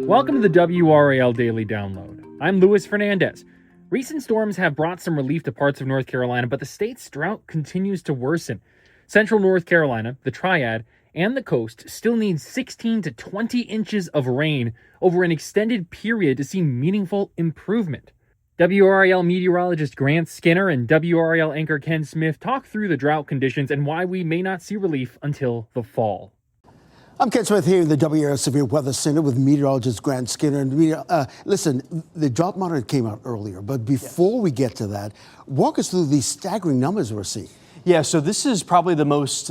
Welcome to the WRAL Daily Download. I'm Luis Fernandez. Recent storms have brought some relief to parts of North Carolina, but the state's drought continues to worsen. Central North Carolina, the Triad, and the coast still need 16 to 20 inches of rain over an extended period to see meaningful improvement. WRAL meteorologist Grant Skinner and WRAL anchor Ken Smith talk through the drought conditions and why we may not see relief until the fall. I'm Ken Smith here in the WRAL Severe Weather Center with meteorologist Grant Skinner. And listen, the drought monitor came out earlier, but before we get to that, walk us through these staggering numbers we're seeing. Yeah, so this is probably the most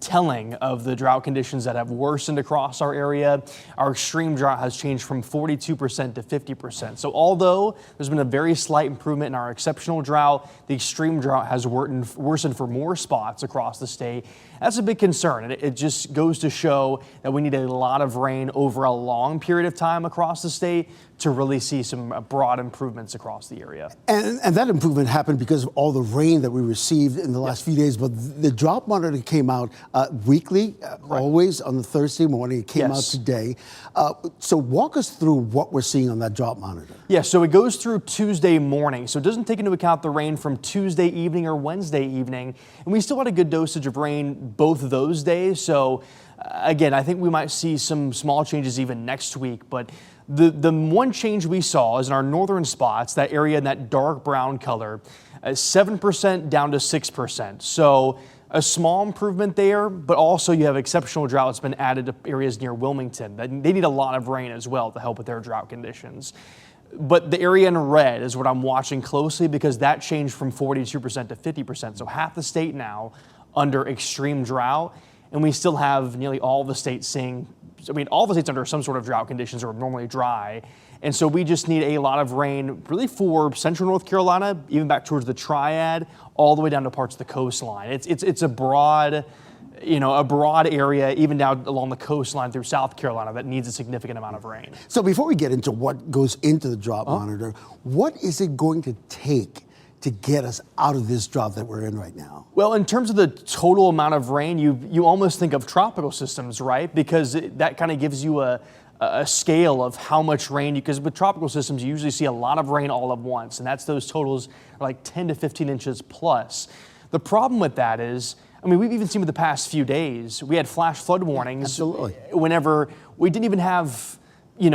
telling of the drought conditions that have worsened across our area. Our extreme drought has changed from 42% to 50%. So although there's been a very slight improvement in our exceptional drought, the extreme drought has worsened for more spots across the state. That's a big concern, and it just goes to show that we need a lot of rain over a long period of time across the state to really see some broad improvements across the area. And that improvement happened because of all the rain that we received in the last few days. But the drought monitor came out weekly, always on the Thursday morning. It came out today. So walk us through what we're seeing on that drought monitor. Yeah, so it goes through Tuesday morning. So it doesn't take into account the rain from Tuesday evening or Wednesday evening. And we still had a good dosage of rain both of those days. So again, I think we might see some small changes even next week. But the one change we saw is in our northern spots, that area in that dark brown color, 7% down to 6%. So a small improvement there, but also you have exceptional drought that's been added to areas near Wilmington. They need a lot of rain as well to help with their drought conditions. But the area in red is what I'm watching closely because that changed from 42% to 50%. So half the state now under extreme drought, and we still have nearly all the states seeing, all the states under some sort of drought conditions are normally dry. And so we just need a lot of rain really for central North Carolina, even back towards the Triad, all the way down to parts of the coastline. It's a broad, a broad area, even down along the coastline through South Carolina that needs a significant amount of rain. So before we get into what goes into the drought monitor, what is it going to take to get us out of this drought that we're in right now? Well, in terms of the total amount of rain, you almost think of tropical systems, right? Because that kind of gives you a scale of how much rain, because with tropical systems, you usually see a lot of rain all at once, and that's those totals are like 10 to 15 inches plus. The problem with that is, we've even seen with the past few days, we had flash flood warnings whenever we didn't even have 10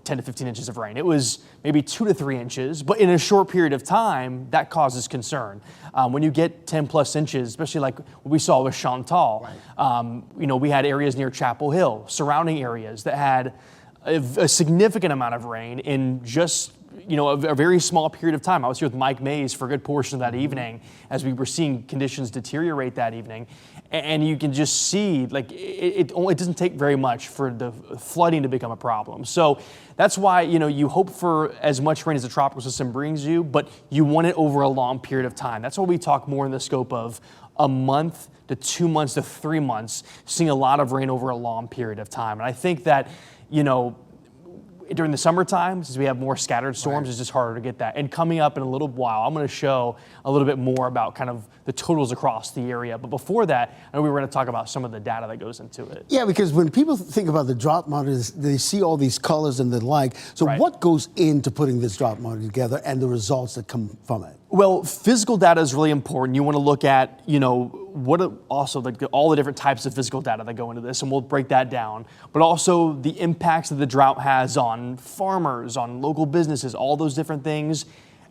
to 15 inches of rain. It was maybe 2 to 3 inches, but in a short period of time, that causes concern. When you get 10 plus inches, especially like what we saw with Chantal, we had areas near Chapel Hill, surrounding areas that had a significant amount of rain in just a very small period of time. I was here with Mike Mays for a good portion of that evening as we were seeing conditions deteriorate that evening. And you can just see, it doesn't take very much for the flooding to become a problem. So that's why, you hope for as much rain as the tropical system brings you, but you want it over a long period of time. That's why we talk more in the scope of a month to 2 months to 3 months, seeing a lot of rain over a long period of time. And I think that, during the summertime, since we have more scattered storms, it's just harder to get that. And coming up in a little while, I'm going to show a little bit more about kind of the totals across the area. But before that, I know we were going to talk about some of the data that goes into it. Yeah, because when people think about the drought monitors, they see all these colors and the like. So what goes into putting this drought monitor together and the results that come from it? Well, physical data is really important. You want to look at, all the different types of physical data that go into this, and we'll break that down. But also the impacts that the drought has on farmers, on local businesses, all those different things.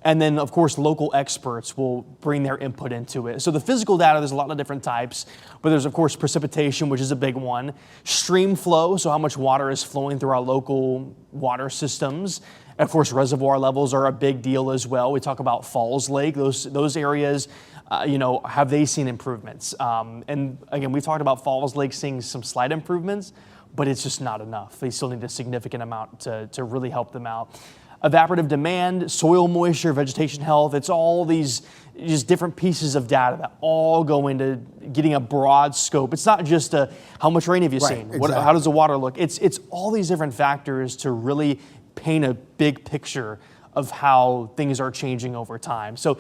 And then, of course, local experts will bring their input into it. So the physical data, there's a lot of different types, but there's, of course, precipitation, which is a big one. Stream flow, so how much water is flowing through our local water systems. And of course, reservoir levels are a big deal as well. We talk about Falls Lake, those areas, have they seen improvements? And again, we've talked about Falls Lake seeing some slight improvements, but it's just not enough. They still need a significant amount to really help them out. Evaporative demand, soil moisture, vegetation health, it's all these just different pieces of data that all go into getting a broad scope. It's not just how much rain have you seen? Exactly. How does the water look? It's all these different factors to really paint a big picture of how things are changing over time. So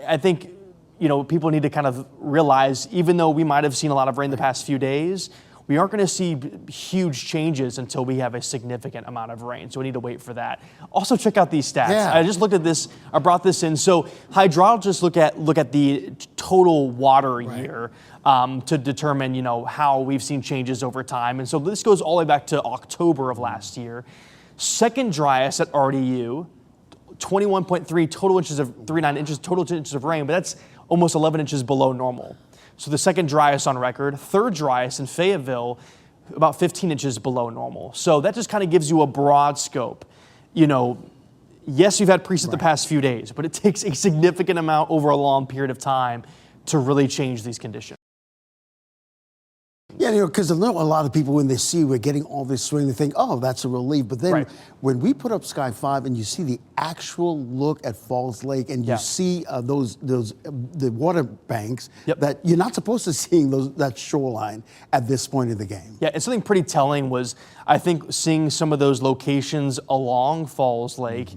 I think, people need to kind of realize, even though we might have seen a lot of rain the past few days, we aren't going to see huge changes until we have a significant amount of rain. So we need to wait for that. Also, check out these stats. Yeah. I just looked at this. I brought this in. So hydrologists look at the total water year to determine, how we've seen changes over time. And so this goes all the way back to October of last year. Second driest at RDU, 21.3 total inches of 39 inches total inches of rain, but that's almost 11 inches below normal. So the second driest on record. Third driest in Fayetteville, about 15 inches below normal. So that just kind of gives you a broad scope. Yes, you've had precip the past few days, but it takes a significant amount over a long period of time to really change these conditions. Yeah, because I know a lot of people, when they see we're getting all this rain, they think, oh, that's a relief. But then when we put up Sky 5 and you see the actual look at Falls Lake and you see the water banks that you're not supposed to seeing that shoreline at this point in the game. Yeah, and something pretty telling was, I think, seeing some of those locations along Falls Lake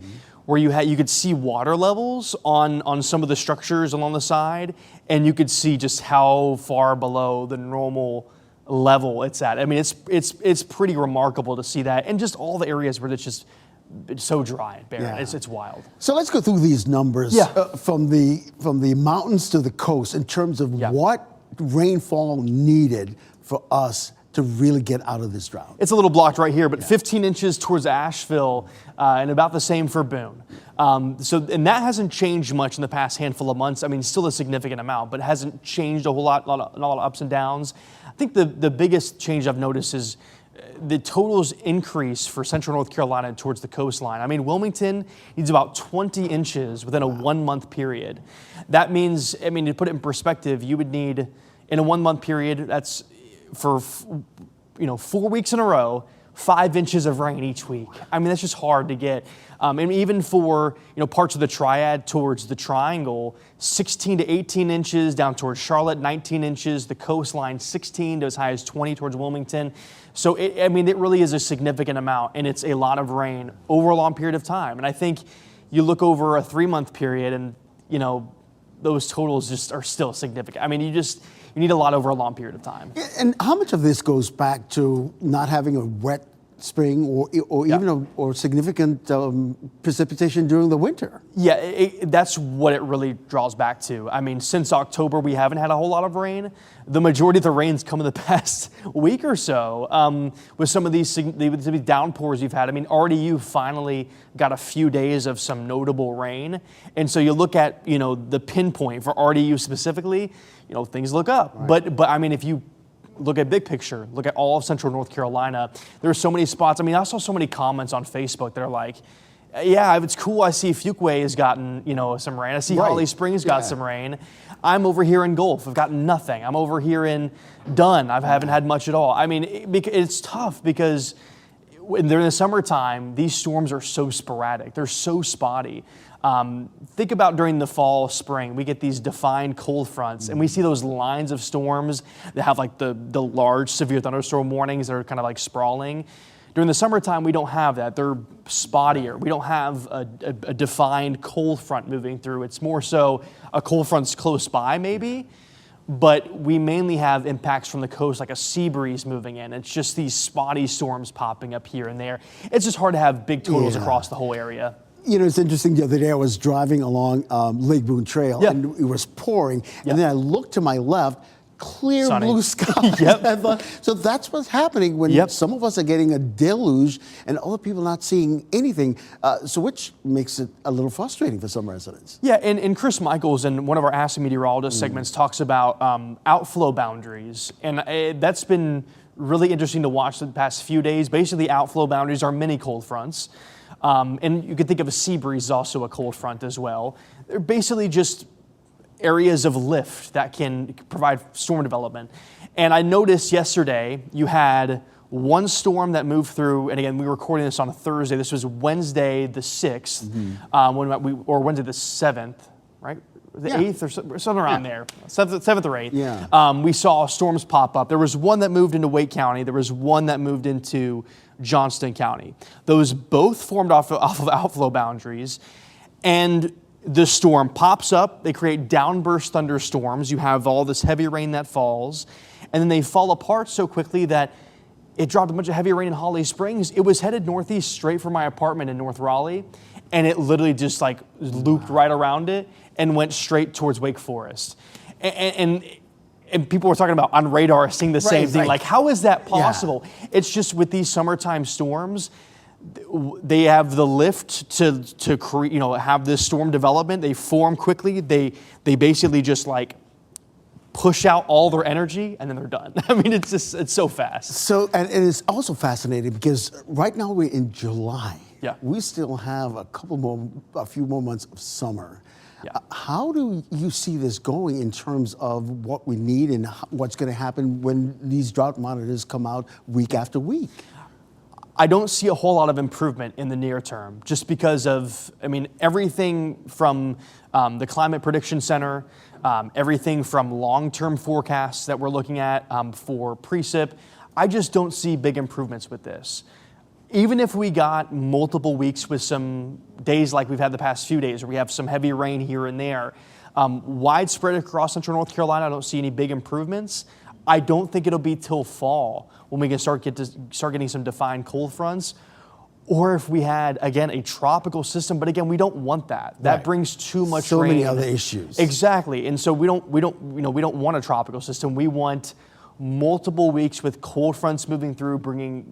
where you could see water levels on some of the structures along the side, and you could see just how far below the normal level it's at. I mean, it's pretty remarkable to see that, and just all the areas where it's so dry and barren. It's wild. So let's go through these numbers from the mountains to the coast in terms of what rainfall needed for us to really get out of this drought. It's a little blocked right here, but 15 inches towards Asheville and about the same for Boone. And that hasn't changed much in the past handful of months. I mean, still a significant amount, but it hasn't changed a whole lot of ups and downs. I think the biggest change I've noticed is the totals increase for central North Carolina towards the coastline. I mean, Wilmington needs about 20 inches within a 1 month period. That means, I mean, to put it in perspective, you would need, in a 1 month period, that's for 4 weeks in a row, 5 inches of rain each week. I mean, that's just hard to get. And even for parts of the Triad towards the Triangle, 16 to 18 inches, down towards Charlotte, 19 inches, the coastline 16 to as high as 20 towards Wilmington. So, it really is a significant amount, and it's a lot of rain over a long period of time. And I think you look over a 3 month period and, those totals just are still significant. I mean, you need a lot over a long period of time. And how much of this goes back to not having a wet spring or even or significant precipitation during the winter? Yeah, that's what it really draws back to. I mean, since October, we haven't had a whole lot of rain. The majority of the rain's come in the past week or so with some of these downpours you've had. I mean, RDU finally got a few days of some notable rain. And so you look at, the pinpoint for RDU specifically, things look up. Right. But I mean, if you look at big picture, look at all of central North Carolina, there are so many spots. I mean, I saw so many comments on Facebook that are like, yeah, it's cool. I see Fuquay has gotten, some rain. I see Holly Springs got some rain. I'm over here in Gulf. I've gotten nothing. I'm over here in Dunn. I haven't had much at all. I mean, it's tough because during the summertime, these storms are so sporadic. They're so spotty. Think about during the fall, spring, we get these defined cold fronts, and we see those lines of storms that have like the large severe thunderstorm warnings that are kind of like sprawling. During the summertime, we don't have that. They're spottier. We don't have a defined cold front moving through. It's more so a cold front's close by maybe, but we mainly have impacts from the coast, like a sea breeze moving in. It's just these spotty storms popping up here and there. It's just hard to have big totals across the whole area. It's interesting. The other day I was driving along Lake Boone Trail and it was pouring. And then I looked to my left, clear Sunny. blue skies. I thought, so that's what's happening when some of us are getting a deluge and other people not seeing anything. So which makes it a little frustrating for some residents. Yeah, and Chris Michaels in one of our Ask the Meteorologist segments talks about outflow boundaries. And that's been really interesting to watch the past few days. Basically, outflow boundaries are mini cold fronts. And you could think of a sea breeze as also a cold front as well. They're basically just areas of lift that can provide storm development. And I noticed yesterday you had one storm that moved through, and again, we were recording this on a Thursday. This was Wednesday the 6th, or Wednesday the 7th, right? The 8th or something around there, 7th or 8th. Yeah. We saw storms pop up. There was one that moved into Wake County. There was one that moved into Johnston County. Those both formed off of outflow boundaries, and the storm pops up. They create downburst thunderstorms. You have all this heavy rain that falls, and then they fall apart so quickly that it dropped a bunch of heavy rain in Holly Springs. It was headed northeast straight from my apartment in North Raleigh, and it literally just like looped right around it and went straight towards Wake Forest. And people were talking about on radar seeing the same thing. Right. Like, how is that possible? Yeah. It's just with these summertime storms, they have the lift to create, have this storm development. They form quickly. They basically just like push out all their energy and then they're done. I mean, it's so fast. So, and it's also fascinating because right now we're in July. Yeah. We still have a few more months of summer. Yeah. How do you see this going in terms of what we need and what's going to happen when these drought monitors come out week after week? I don't see a whole lot of improvement in the near term just because of, everything from the Climate Prediction Center, everything from long-term forecasts that we're looking at for precip. I just don't see big improvements with this. Even if we got multiple weeks with some days like we've had the past few days, where we have some heavy rain here and there, widespread across central North Carolina, I don't see any big improvements. I don't think it'll be till fall when we can start getting some defined cold fronts, or if we had again a tropical system. But again, we don't want that. That Right. brings too much so rain. many other issues. Exactly, and so we don't want a tropical system. We want multiple weeks with cold fronts moving through, bringing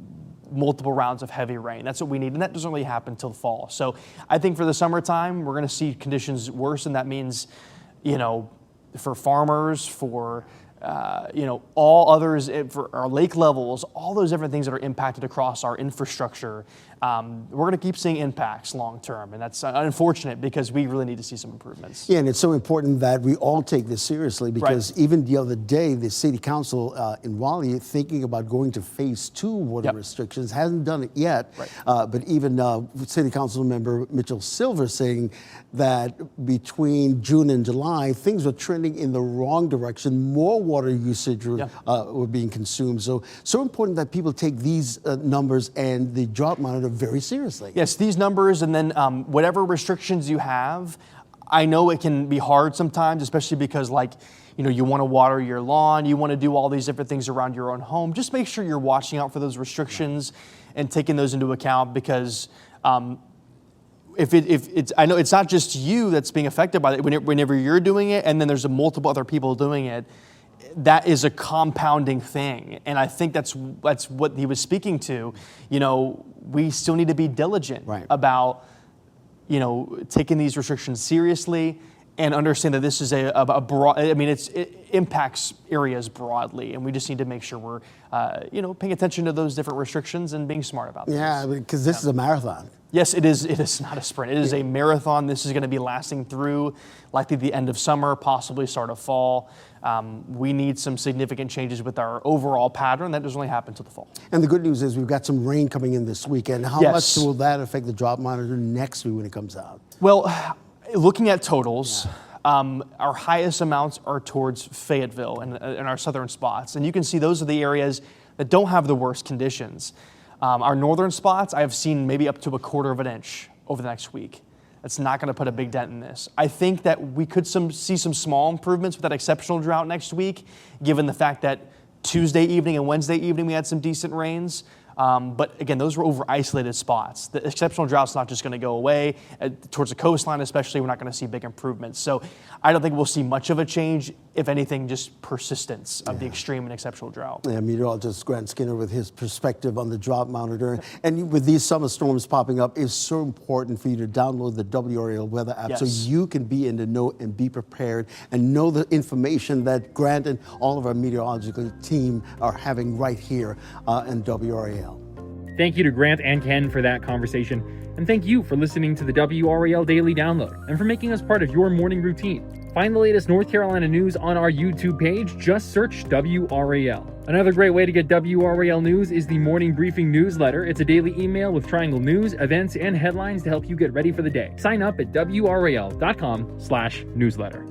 multiple rounds of heavy rain. That's what we need, and that doesn't really happen till fall. So I think for the summertime, we're going to see conditions worse, and that means, for farmers, for all others, for our lake levels, all those different things that are impacted across our infrastructure, we're going to keep seeing impacts long term, and that's unfortunate because we really need to see some improvements. Yeah, and it's so important that we all take this seriously because even the other day, the city council in Raleigh thinking about going to phase 2 water restrictions, hasn't done it yet, but even city council member Mitchell Silver saying that between June and July, things were trending in the wrong direction. More water usage were being consumed. So important that people take these numbers and the drought monitor very seriously. Yes, these numbers, and then whatever restrictions you have. I know it can be hard sometimes, especially because you want to water your lawn, you want to do all these different things around your own home. Just make sure you're watching out for those restrictions and taking those into account because if it's, I know it's not just you that's being affected by it. Whenever you're doing it, and then there's multiple other people doing it, that is a compounding thing. And I think that's what he was speaking to. We still need to be diligent about, taking these restrictions seriously and understand that this is a broad, it impacts areas broadly. And we just need to make sure we're, paying attention to those different restrictions and being smart about this. Yeah, because this is a marathon. Yes, it is. It is not a sprint. It is a marathon. This is going to be lasting through likely the end of summer, possibly start of fall. We need some significant changes with our overall pattern. That doesn't really happen until the fall. And the good news is we've got some rain coming in this weekend. How much will that affect the drought monitor next week when it comes out? Well, looking at totals, our highest amounts are towards Fayetteville and our southern spots. And you can see those are the areas that don't have the worst conditions. Our northern spots, I have seen maybe up to 1/4 of an inch over the next week. That's not going to put a big dent in this. I think that we could see some small improvements with that exceptional drought next week, given the fact that Tuesday evening and Wednesday evening we had some decent rains. But again, those were over isolated spots. The exceptional drought's not just going to go away. Towards the coastline especially, we're not going to see big improvements. So I don't think we'll see much of a change. If anything, just persistence of the extreme and exceptional drought. Yeah, meteorologist Grant Skinner with his perspective on the drought monitor. And with these summer storms popping up, it's so important for you to download the WRAL Weather app so you can be in the know and be prepared and know the information that Grant and all of our meteorological team are having right here in WRAL. Thank you to Grant and Ken for that conversation. And thank you for listening to the WRAL Daily Download and for making us part of your morning routine. Find the latest North Carolina news on our YouTube page. Just search WRAL. Another great way to get WRAL news is the Morning Briefing newsletter. It's a daily email with Triangle news, events, and headlines to help you get ready for the day. Sign up at WRAL.com/newsletter.